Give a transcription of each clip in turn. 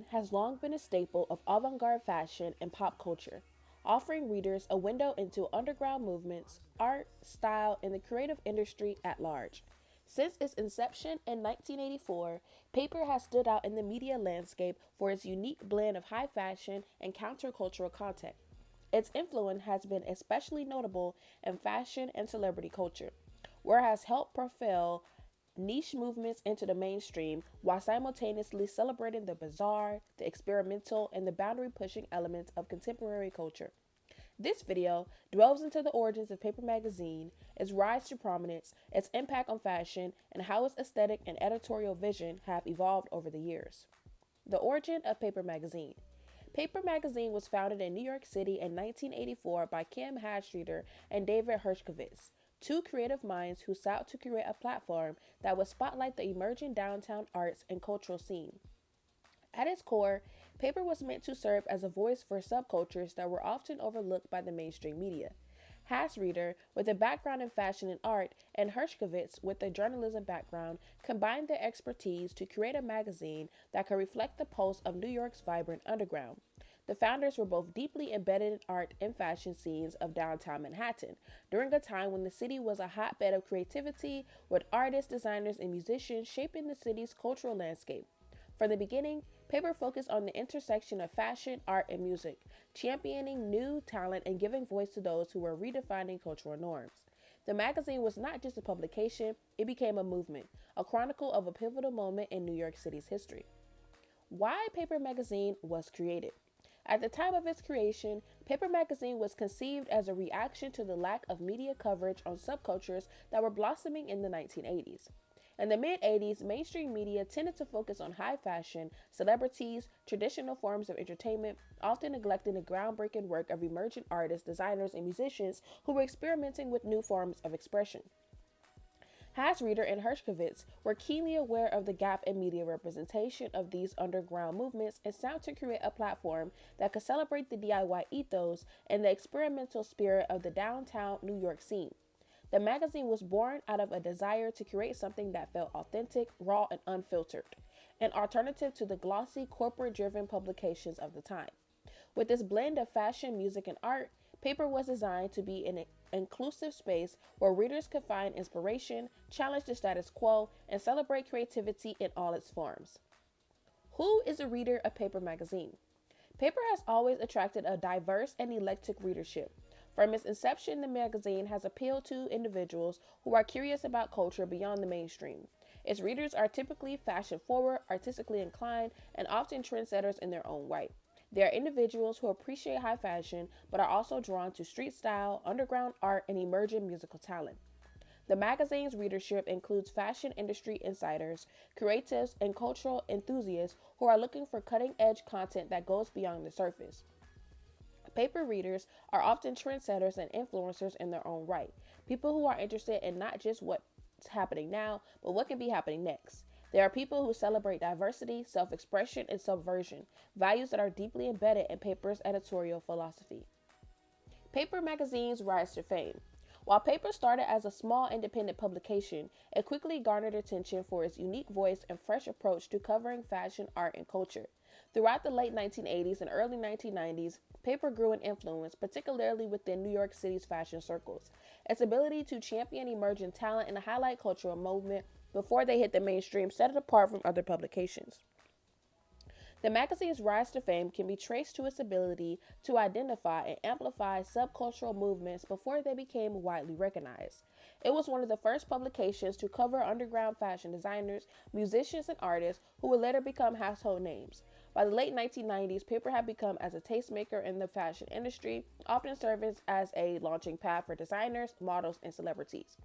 magazine has long been a staple of avant-garde fashion and pop culture, offering readers a window into underground movements, art, style, and the creative industry at large. Since its inception in 1984, Paper has stood out in the media landscape for its unique blend of high fashion and countercultural content. Its influence has been especially notable in fashion and celebrity culture, where it has helped propel niche movements into the mainstream while simultaneously celebrating the bizarre, the experimental, and the boundary pushing elements of contemporary culture. This video delves into the origins of Paper Magazine, its rise to prominence, its impact on fashion, and how its aesthetic and editorial vision have evolved over the years. The origin of Paper Magazine. Paper Magazine was founded in New York City in 1984 by Kim Hastreiter and David Hershkovitz, two creative minds who sought to create a platform that would spotlight the emerging downtown arts and cultural scene. At its core, Paper was meant to serve as a voice for subcultures that were often overlooked by the mainstream media. Hastreiter, with a background in fashion and art, and Hershkovitz, with a journalism background, combined their expertise to create a magazine that could reflect the pulse of New York's vibrant underground. The founders were both deeply embedded in art and fashion scenes of downtown Manhattan, during a time when the city was a hotbed of creativity, with artists, designers, and musicians shaping the city's cultural landscape. From the beginning, Paper focused on the intersection of fashion, art, and music, championing new talent and giving voice to those who were redefining cultural norms. The magazine was not just a publication, it became a movement, a chronicle of a pivotal moment in New York City's history. Why Paper Magazine was created. At the time of its creation, Paper Magazine was conceived as a reaction to the lack of media coverage on subcultures that were blossoming in the 1980s. In the mid 80s, mainstream media tended to focus on high fashion, celebrities, traditional forms of entertainment, often neglecting the groundbreaking work of emerging artists, designers, and musicians who were experimenting with new forms of expression. Hastreiter and Hershkovitz were keenly aware of the gap in media representation of these underground movements and sought to create a platform that could celebrate the DIY ethos and the experimental spirit of the downtown New York scene. The magazine was born out of a desire to create something that felt authentic, raw, and unfiltered, an alternative to the glossy, corporate driven publications of the time. With this blend of fashion, music, and art, Paper was designed to be an inclusive space where readers could find inspiration, challenge the status quo, and celebrate creativity in all its forms. Who is a reader of Paper Magazine? Paper has always attracted a diverse and eclectic readership. From its inception, the magazine has appealed to individuals who are curious about culture beyond the mainstream. Its readers are typically fashion forward, artistically inclined, and often trendsetters in their own right. They are individuals who appreciate high fashion but are also drawn to street style, underground art, and emerging musical talent. The magazine's readership includes fashion industry insiders, creatives, and cultural enthusiasts who are looking for cutting edge content that goes beyond the surface. Paper readers are often trendsetters and influencers in their own right, people who are interested in not just what's happening now, but what can be happening next. There are people who celebrate diversity, self expression, and subversion, values that are deeply embedded in Paper's editorial philosophy. Paper Magazine's rise to fame. While Paper started as a small independent publication, it quickly garnered attention for its unique voice and fresh approach to covering fashion, art, and culture. Throughout the late 1980s and early 1990s, Paper grew in influence, particularly within New York City's fashion circles. Its ability to champion emerging talent and highlight cultural movement before they hit the mainstream set it apart from other publications. The magazine's rise to fame can be traced to its ability to identify and amplify subcultural movements before they became widely recognized. It was one of the first publications to cover underground fashion designers, musicians, and artists who would later become household names. By the late 1990s, Paper had become as a tastemaker in the fashion industry, often serving as a launching pad for designers, models, and celebrities.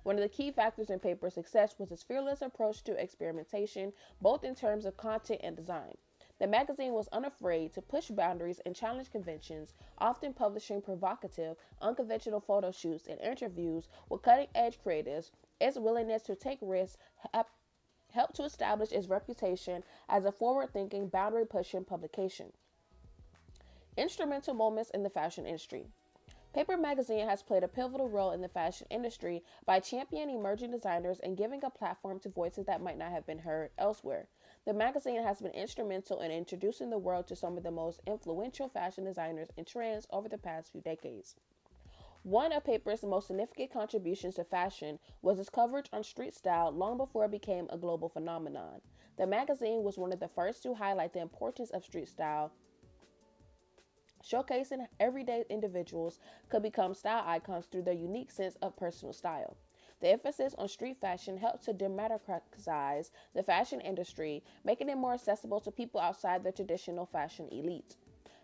One of the key factors in Paper's success was its fearless approach to experimentation, both in terms of content and design. The magazine was unafraid to push boundaries and challenge conventions, often publishing provocative, unconventional photo shoots and interviews with cutting edge creatives. Its willingness to take risks helped to establish its reputation as a forward thinking, boundary pushing publication. Instrumental moments in the fashion industry. Paper Magazine has played a pivotal role in the fashion industry by championing emerging designers and giving a platform to voices that might not have been heard elsewhere. The magazine has been instrumental in introducing the world to some of the most influential fashion designers and trends over the past few decades. One of Paper's most significant contributions to fashion was its coverage on street style long before it became a global phenomenon. The magazine was one of the first to highlight the importance of street style, showcasing everyday individuals could become style icons through their unique sense of personal style. The emphasis on street fashion helped to democratize the fashion industry, making it more accessible to people outside the traditional fashion elite.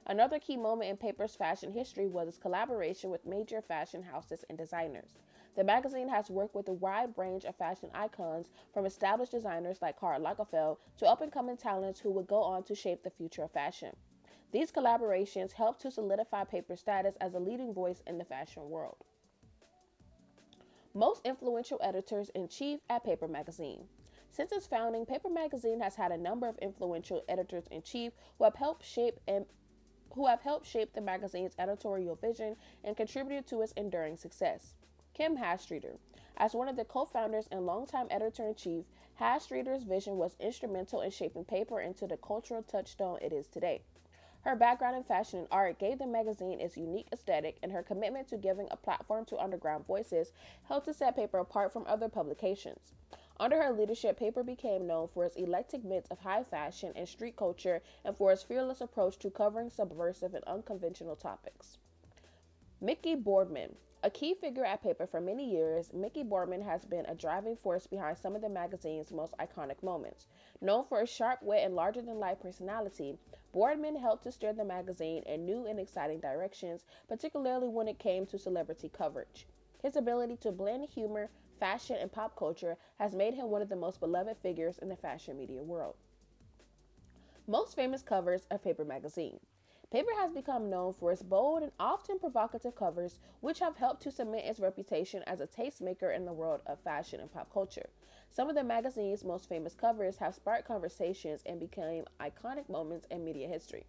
Another key moment in Paper's fashion history was its collaboration with major fashion houses and designers. The magazine has worked with a wide range of fashion icons, from established designers like Karl Lagerfeld to up-and-coming talents who would go on to shape the future of fashion. These collaborations helped to solidify Paper's status as a leading voice in the fashion world. Most influential editors-in-chief at Paper Magazine. Since its founding, Paper Magazine has had a number of influential editors-in-chief who have helped shape the magazine's editorial vision and contributed to its enduring success. Kim Hastreeter. As one of the co-founders and longtime editor-in-chief, Hastreeter's vision was instrumental in shaping Paper into the cultural touchstone it is today. Her background in fashion and art gave the magazine its unique aesthetic, and her commitment to giving a platform to underground voices helped to set Paper apart from other publications. Under her leadership, Paper became known for its eclectic mix of high fashion and street culture and for its fearless approach to covering subversive and unconventional topics. Mickey Boardman. A key figure at Paper for many years, Mickey Boardman has been a driving force behind some of the magazine's most iconic moments. Known for his sharp wit and larger-than-life personality, Boardman helped to steer the magazine in new and exciting directions, particularly when it came to celebrity coverage. His ability to blend humor, fashion, and pop culture has made him one of the most beloved figures in the fashion media world. Most famous covers of Paper Magazine. Paper has become known for its bold and often provocative covers, which have helped to cement its reputation as a tastemaker in the world of fashion and pop culture. Some of the magazine's most famous covers have sparked conversations and became iconic moments in media history.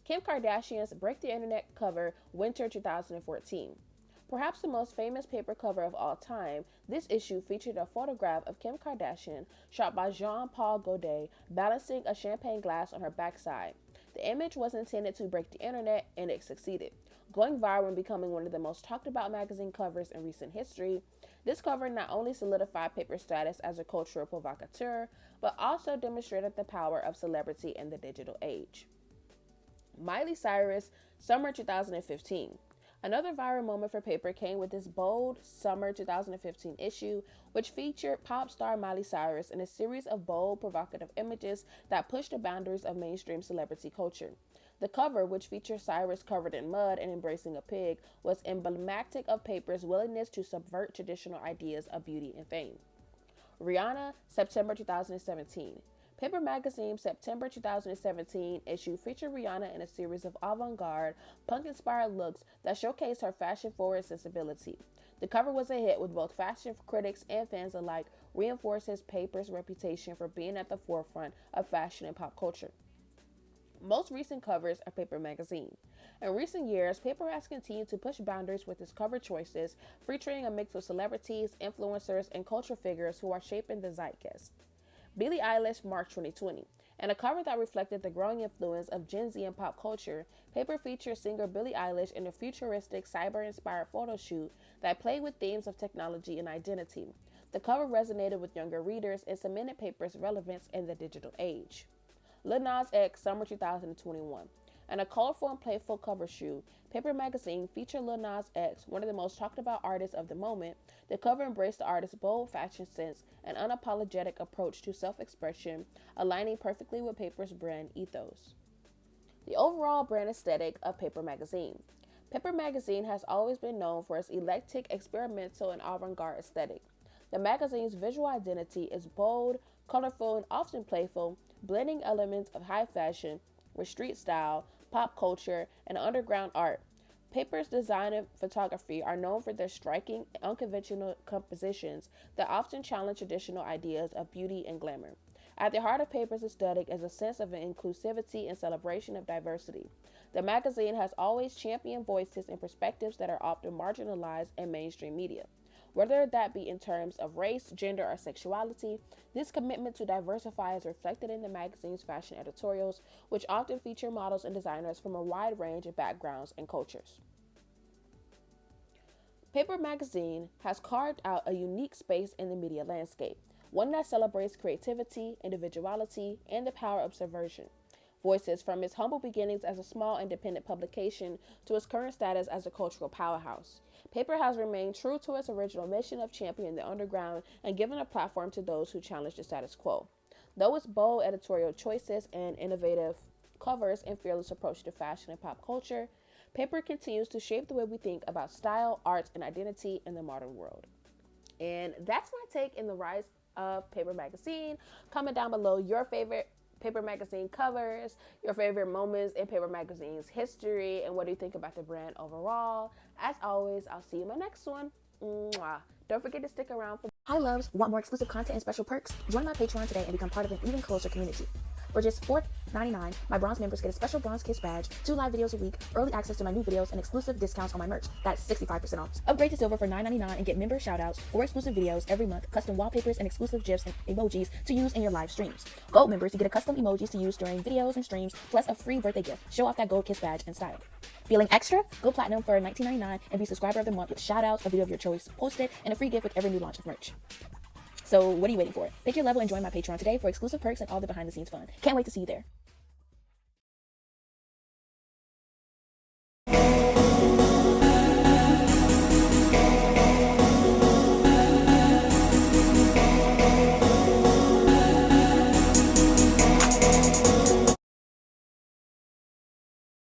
Kim Kardashian's Break the Internet cover, Winter 2014. Perhaps the most famous Paper cover of all time, this issue featured a photograph of Kim Kardashian shot by Jean-Paul Gaultier balancing a champagne glass on her backside. The image was intended to break the internet, and it succeeded, going viral and becoming one of the most talked about magazine covers in recent history. This cover not only solidified Paper's status as a cultural provocateur, but also demonstrated the power of celebrity in the digital age. Miley Cyrus, Summer 2015. Another viral moment for Paper came with this bold Summer 2015 issue, which featured pop star Miley Cyrus in a series of bold, provocative images that pushed the boundaries of mainstream celebrity culture. The cover, which featured Cyrus covered in mud and embracing a pig, was emblematic of Paper's willingness to subvert traditional ideas of beauty and fame. Rihanna, September 2017. Paper Magazine's September 2017 issue featured Rihanna in a series of avant-garde, punk-inspired looks that showcased her fashion-forward sensibility. The cover was a hit with both fashion critics and fans alike, reinforces Paper's reputation for being at the forefront of fashion and pop culture. Most recent covers of Paper Magazine. In recent years, Paper has continued to push boundaries with its cover choices, featuring a mix of celebrities, influencers, and cultural figures who are shaping the zeitgeist. Billie Eilish, March 2020. In a cover that reflected the growing influence of Gen Z in pop culture, Paper featured singer Billie Eilish in a futuristic, cyber-inspired photo shoot that played with themes of technology and identity. The cover resonated with younger readers and cemented Paper's relevance in the digital age. Lil Nas X, Summer 2021. In a colorful and playful cover shoot, Paper Magazine featured Lil Nas X, one of the most talked about artists of the moment. The cover embraced the artist's bold fashion sense and unapologetic approach to self-expression, aligning perfectly with Paper's brand ethos. The overall brand aesthetic of Paper Magazine. Paper Magazine has always been known for its eclectic, experimental, and avant-garde aesthetic. The magazine's visual identity is bold, colorful, and often playful, blending elements of high fashion with street style, pop culture, and underground art. Paper's design and photography are known for their striking, unconventional compositions that often challenge traditional ideas of beauty and glamour. At the heart of Paper's aesthetic is a sense of inclusivity and celebration of diversity. The magazine has always championed voices and perspectives that are often marginalized in mainstream media. whether that be in terms of race, gender, or sexuality. This commitment to diversify is reflected in the magazine's fashion editorials, which often feature models and designers from a wide range of backgrounds and cultures. Paper Magazine has carved out a unique space in the media landscape, one that celebrates creativity, individuality, and the power of subversion. Voices from its humble beginnings as a small independent publication to its current status as a cultural powerhouse. Paper has remained true to its original mission of championing the underground and giving a platform to those who challenge the status quo. Though its bold editorial choices and innovative covers and fearless approach to fashion and pop culture, Paper continues to shape the way we think about style, art, and identity in the modern world. And that's my take in the rise of Paper Magazine. Comment down below your favorite Paper Magazine covers, your favorite moments in Paper Magazine's history, and what do you think about the brand overall. As always, I'll see you in my next one. Mwah. Don't forget to stick around for... Hi loves, want more exclusive content and special perks? Join my Patreon today and become part of an even closer community. For just $4.99, my bronze members get a special bronze kiss badge, 2 live videos a week, early access to my new videos, and exclusive discounts on my merch. That's 65% off. Upgrade to silver for $9.99 and get member shoutouts, 4 exclusive videos every month, custom wallpapers, and exclusive GIFs and emojis to use in your live streams. Gold members, you get a custom emojis to use during videos and streams, plus a free birthday gift. Show off that gold kiss badge and style. Feeling extra? Go platinum for $19.99 and be subscriber of the month with shoutouts, a video of your choice posted, and a free gift with every new launch of merch. So what are you waiting for? Pick your level and join my Patreon today for exclusive perks and all the behind the scenes fun. Can't wait to see you there.